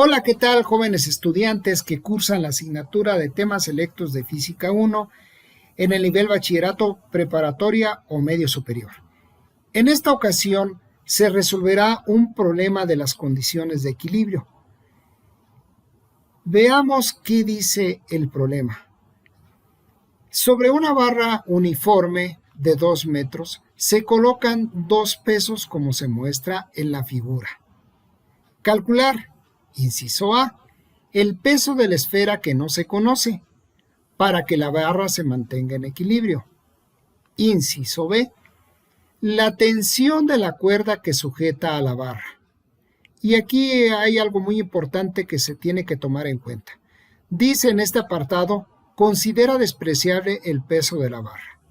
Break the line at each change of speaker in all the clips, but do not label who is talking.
Hola, ¿qué tal, jóvenes estudiantes que cursan la asignatura de temas selectos de Física 1 en el nivel bachillerato, preparatoria o medio superior? En esta ocasión se resolverá un problema de las condiciones de equilibrio. Veamos qué dice el problema. Sobre una barra uniforme de 2 metros se colocan dos pesos como se muestra en la figura. Calcular. Inciso A, el peso de la esfera que no se conoce, para que la barra se mantenga en equilibrio. Inciso B, la tensión de la cuerda que sujeta a la barra. Y aquí hay algo muy importante que se tiene que tomar en cuenta. Dice en este apartado, considera despreciable el peso de la barra.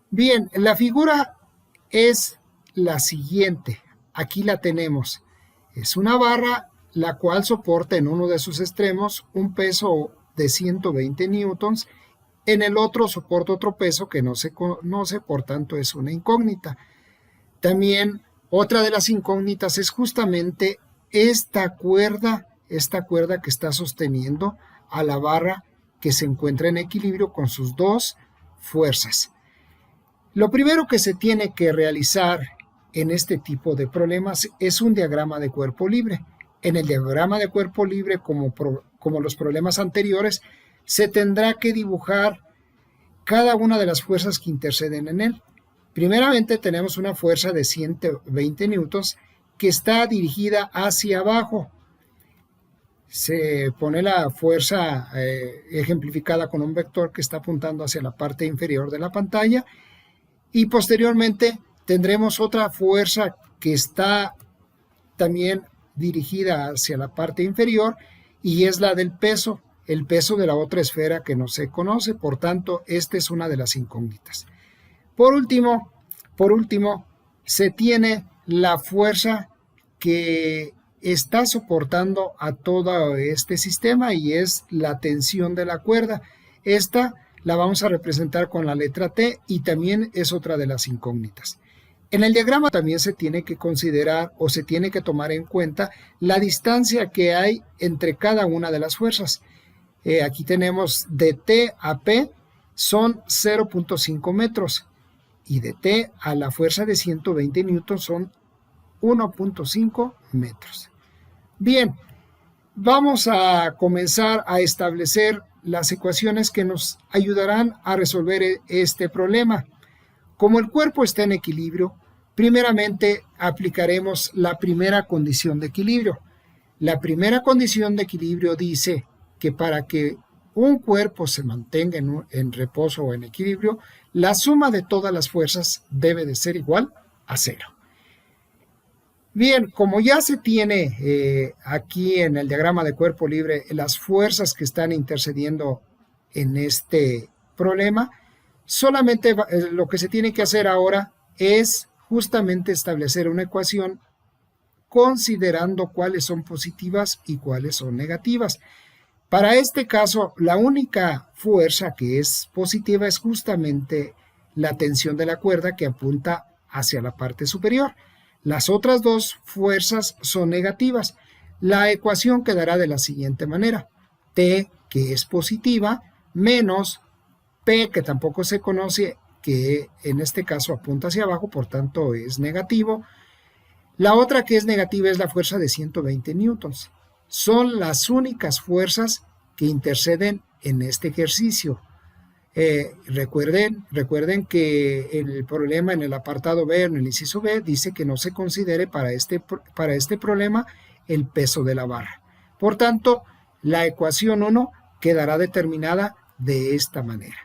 Bien, la figura es la siguiente. Aquí la tenemos. Es una barra la cual soporta en uno de sus extremos un peso de 120 newtons, en el otro soporta otro peso que no se conoce, por tanto es una incógnita. También otra de las incógnitas es justamente esta cuerda que está sosteniendo a la barra que se encuentra en equilibrio con sus dos fuerzas. Lo primero que se tiene que realizar en este tipo de problemas es un diagrama de cuerpo libre. En el diagrama de cuerpo libre, como los problemas anteriores, se tendrá que dibujar cada una de las fuerzas que interceden en él. Primeramente tenemos una fuerza de 120 newtons que está dirigida hacia abajo. Se pone la fuerza ejemplificada con un vector que está apuntando hacia la parte inferior de la pantalla, y posteriormente tendremos otra fuerza que está también dirigida hacia la parte inferior, y es la del peso, el peso de la otra esfera que no se conoce. Por tanto, esta es una de las incógnitas. Por último, se tiene la fuerza que está soportando a todo este sistema, y es la tensión de la cuerda. Esta la vamos a representar con la letra T, y también es otra de las incógnitas. En el diagrama también se tiene que considerar o se tiene que tomar en cuenta la distancia que hay entre cada una de las fuerzas. Aquí tenemos de T a P son 0.5 metros, y de T a la fuerza de 120 newtons son 1.5 metros. Bien, vamos a comenzar a establecer las ecuaciones que nos ayudarán a resolver este problema. Como el cuerpo está en equilibrio, primeramente aplicaremos la primera condición de equilibrio. La primera condición de equilibrio dice que para que un cuerpo se mantenga en reposo o en equilibrio, la suma de todas las fuerzas debe de ser igual a 0. Bien, como ya se tiene aquí en el diagrama de cuerpo libre las fuerzas que están intercediendo en este problema, solamente lo que se tiene que hacer ahora es justamente establecer una ecuación considerando cuáles son positivas y cuáles son negativas. Para este caso, la única fuerza que es positiva es justamente la tensión de la cuerda que apunta hacia la parte superior. Las otras dos fuerzas son negativas. La ecuación quedará de la siguiente manera: T, que es positiva, menos P, que tampoco se conoce, que en este caso apunta hacia abajo, por tanto es negativo. La otra que es negativa es la fuerza de 120 newtons. Son las únicas fuerzas que interceden en este ejercicio. Recuerden que el problema en el apartado B, en el inciso B, dice que no se considere para este problema el peso de la barra. Por tanto, la ecuación 1 quedará determinada de esta manera.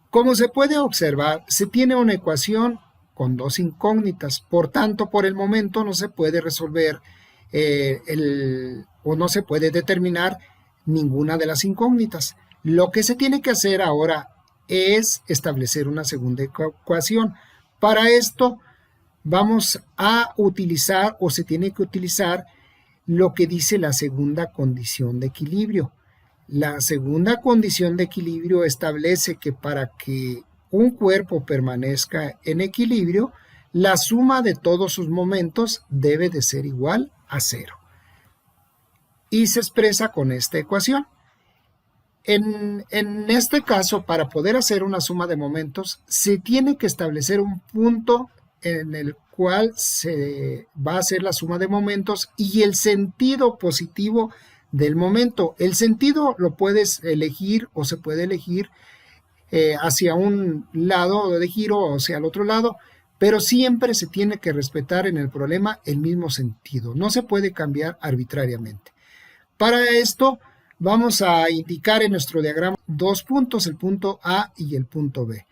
Como se puede observar, se tiene una ecuación con dos incógnitas. Por tanto, por el momento no se puede resolver o no se puede determinar ninguna de las incógnitas. Lo que se tiene que hacer ahora es establecer una segunda ecuación. Para esto vamos a utilizar, o se tiene que utilizar, lo que dice la segunda condición de equilibrio. La segunda condición de equilibrio establece que para que un cuerpo permanezca en equilibrio, la suma de todos sus momentos debe de ser igual a 0. y se expresa con esta ecuación. En este caso, para poder hacer una suma de momentos, se tiene que establecer un punto en el cual se va a hacer la suma de momentos y el sentido positivo del momento. El sentido lo puedes elegir o se puede elegir hacia un lado de giro o hacia el otro lado, pero siempre se tiene que respetar en el problema el mismo sentido. No se puede cambiar arbitrariamente. Para esto vamos a indicar en nuestro diagrama dos puntos, el punto A y el punto B.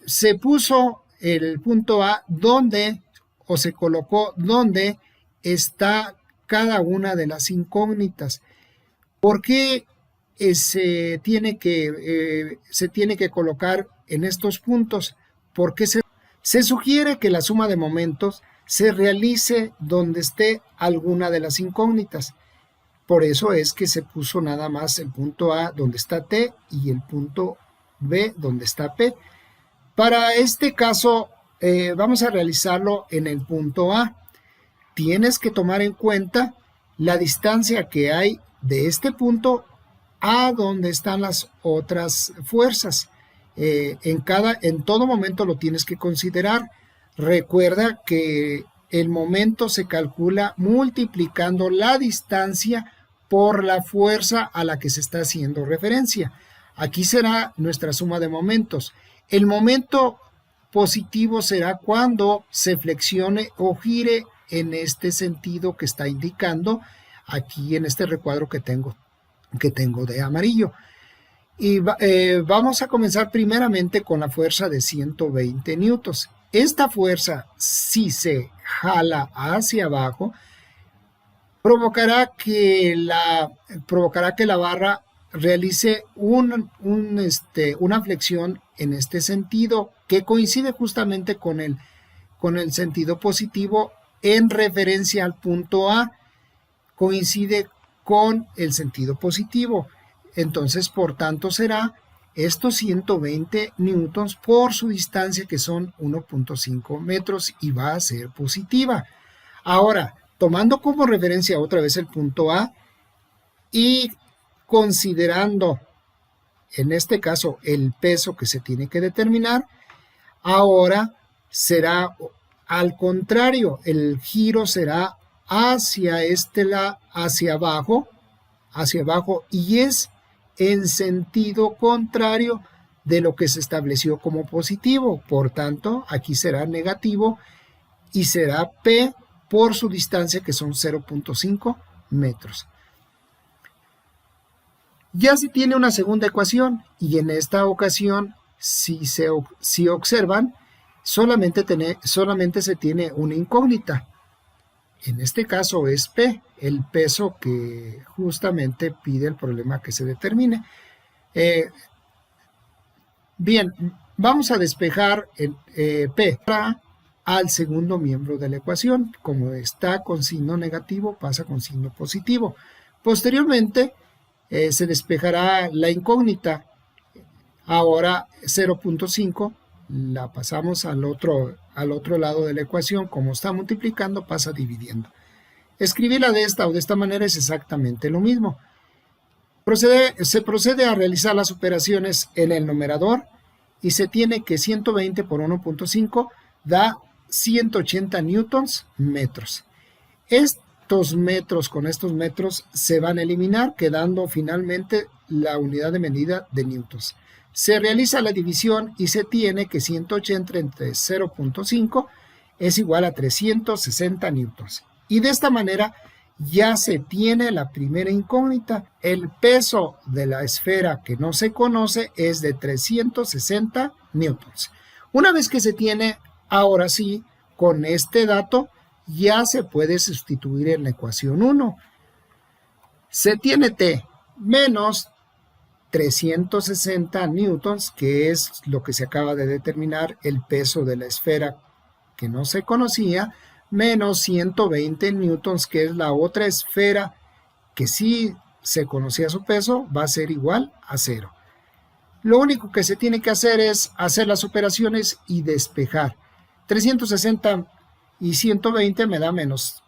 Se puso el punto A donde, o se colocó donde está cada una de las incógnitas. ¿Por qué se tiene que colocar en estos puntos? Porque se sugiere que la suma de momentos se realice donde esté alguna de las incógnitas. Por eso es que se puso nada más el punto A donde está T y el punto B donde está P. Para este caso vamos a realizarlo en el punto A. Tienes que tomar en cuenta la distancia que hay de este punto a donde están las otras fuerzas. En todo momento lo tienes que considerar. Recuerda que el momento se calcula multiplicando la distancia por la fuerza a la que se está haciendo referencia. Aquí será nuestra suma de momentos. El momento positivo será cuando se flexione o gire en este sentido que está indicando aquí en este recuadro que tengo de amarillo. Y vamos a comenzar primeramente con la fuerza de 120 newtons. Esta fuerza, si se jala hacia abajo, provocará que la barra realice una flexión en este sentido que coincide justamente con el sentido positivo en referencia al punto A, coincide con el sentido positivo. Entonces, por tanto, será estos 120 newtons por su distancia, que son 1.5 metros, y va a ser positiva. Ahora, tomando como referencia otra vez el punto A y considerando en este caso el peso que se tiene que determinar, ahora será al contrario, el giro será hacia hacia abajo, y es en sentido contrario de lo que se estableció como positivo. Por tanto, aquí será negativo y será P por su distancia, que son 0.5 metros. Ya se tiene una segunda ecuación y en esta ocasión, si observan, solamente se tiene una incógnita. En este caso es P, el peso que justamente pide el problema que se determine. Bien, vamos a despejar el P al segundo miembro de la ecuación. Como está con signo negativo, pasa con signo positivo. Posteriormente se despejará la incógnita. Ahora 0.5 la pasamos al otro lado de la ecuación. Como está multiplicando, pasa dividiendo. Escribirla de esta o de esta manera es exactamente lo mismo. Se procede a realizar las operaciones en el numerador y se tiene que 120 por 1.5 da 180 newtons metros. Estos metros con estos metros se van a eliminar, quedando finalmente la unidad de medida de newtons. Se realiza la división y se tiene que 180 entre 0.5 es igual a 360 newtons. Y de esta manera ya se tiene la primera incógnita. El peso de la esfera que no se conoce es de 360 newtons. Una vez que se tiene, ahora sí, con este dato, ya se puede sustituir en la ecuación 1. Se tiene T menos 360 newtons, que es lo que se acaba de determinar, el peso de la esfera que no se conocía, menos 120 newtons, que es la otra esfera que sí se conocía su peso, va a ser igual a 0. Lo único que se tiene que hacer es hacer las operaciones y despejar. 360 y 120 me da menos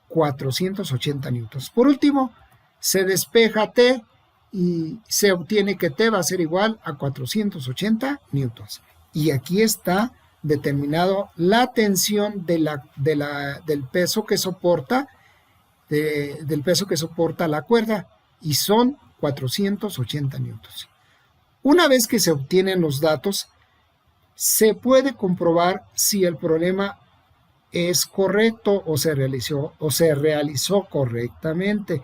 480 newtons. Por último, se despeja T y se obtiene que T va a ser igual a 480 newtons. Y aquí está determinado la tensión del peso que soporta la cuerda, y son 480 newtons. Una vez que se obtienen los datos, se puede comprobar si el problema es correcto o se realizó correctamente.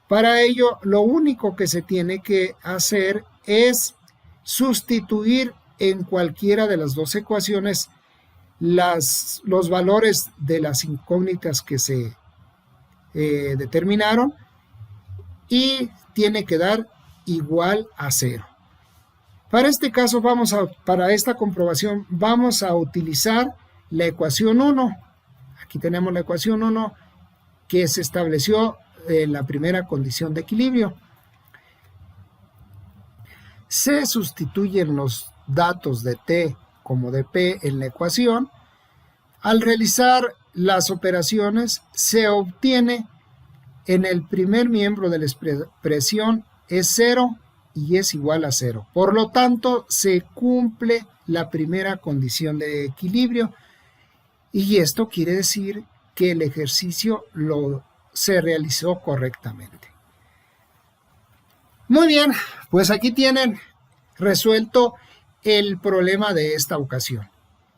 Para ello, lo único que se tiene que hacer es sustituir en cualquiera de las dos ecuaciones los valores de las incógnitas que se determinaron, y tiene que dar igual a 0. Para este caso, para esta comprobación, vamos a utilizar la ecuación 1. Aquí tenemos la ecuación 1 que se estableció en la primera condición de equilibrio. Se sustituyen los datos de T como de P en la ecuación. Al realizar las operaciones, se obtiene en el primer miembro de la expresión es 0 y es igual a 0. Por lo tanto, se cumple la primera condición de equilibrio, y esto quiere decir que el ejercicio se realizó correctamente. Muy bien, pues aquí tienen resuelto el problema de esta ocasión.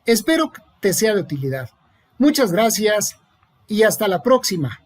Espero que te sea de utilidad. Muchas gracias y hasta la próxima.